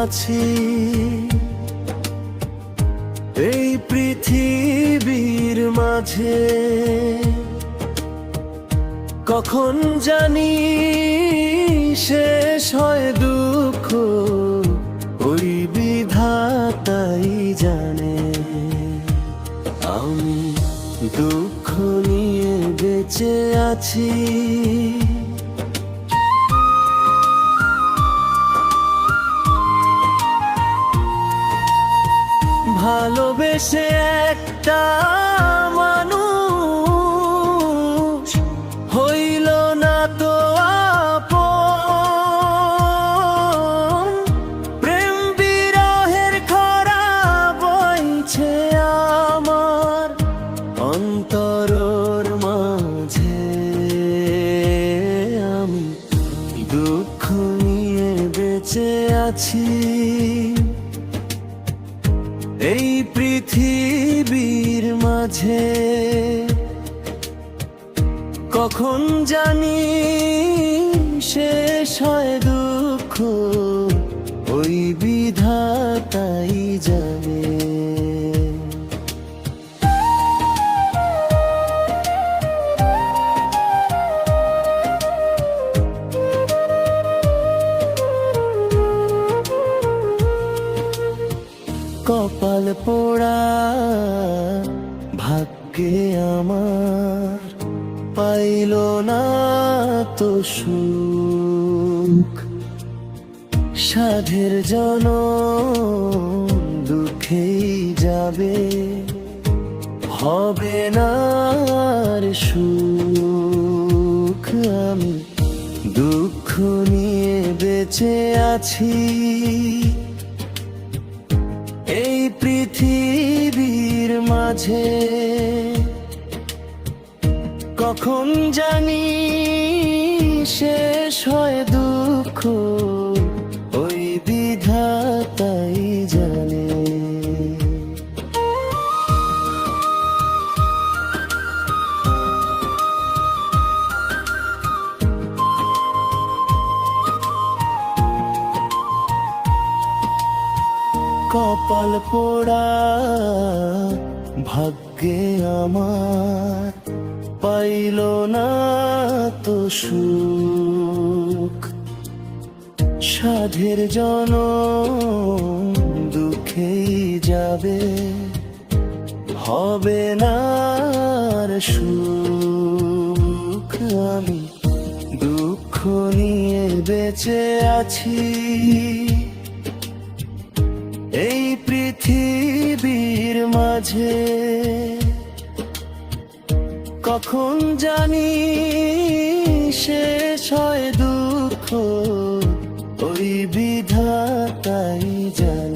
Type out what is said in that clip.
আছি এই পৃথিবীর মাঝে, কখন জানি শেষ হয় দুঃখ, ওই বিধাতাই জানে। আমি দুঃখ নিয়ে বেঁচে আছি, ভালোবেসে একটা মানুষ হইল না তো আপন, প্রেম বিরহের খরা বইছে আমার অন্তরের মাঝে। আমি দুঃখ নিয়ে বেঁচে আছি এই পৃথিবীর মাঝে, কখন জানি শেষ হয় দুঃখ, ওই বিধাতাই জানে। কপাল পোড়া ভাগ্যে আমার, পাইল না তো সুখ, সাধের জনম দুঃখেই যাবে, হবে না আর সুখ। আমি দুঃখ নিয়ে বেঁচে আছি এই পৃথিবীর মাঝে, কখন জানি শেষ হয় দুঃখ, ওই বিধাতাই জানে। কপাল পোড়া ভাগ্যে আমার, পাইল না তো সুখ, সাধের জনম দুঃখেই যাবে, হবে না আর সুখ। আমি দুঃখ নিয়ে বেঁচে আছি এই পৃথিবীর মাঝে, কখন জানি শেষ হয় দুঃখ, ওই বিধাতাই জানে।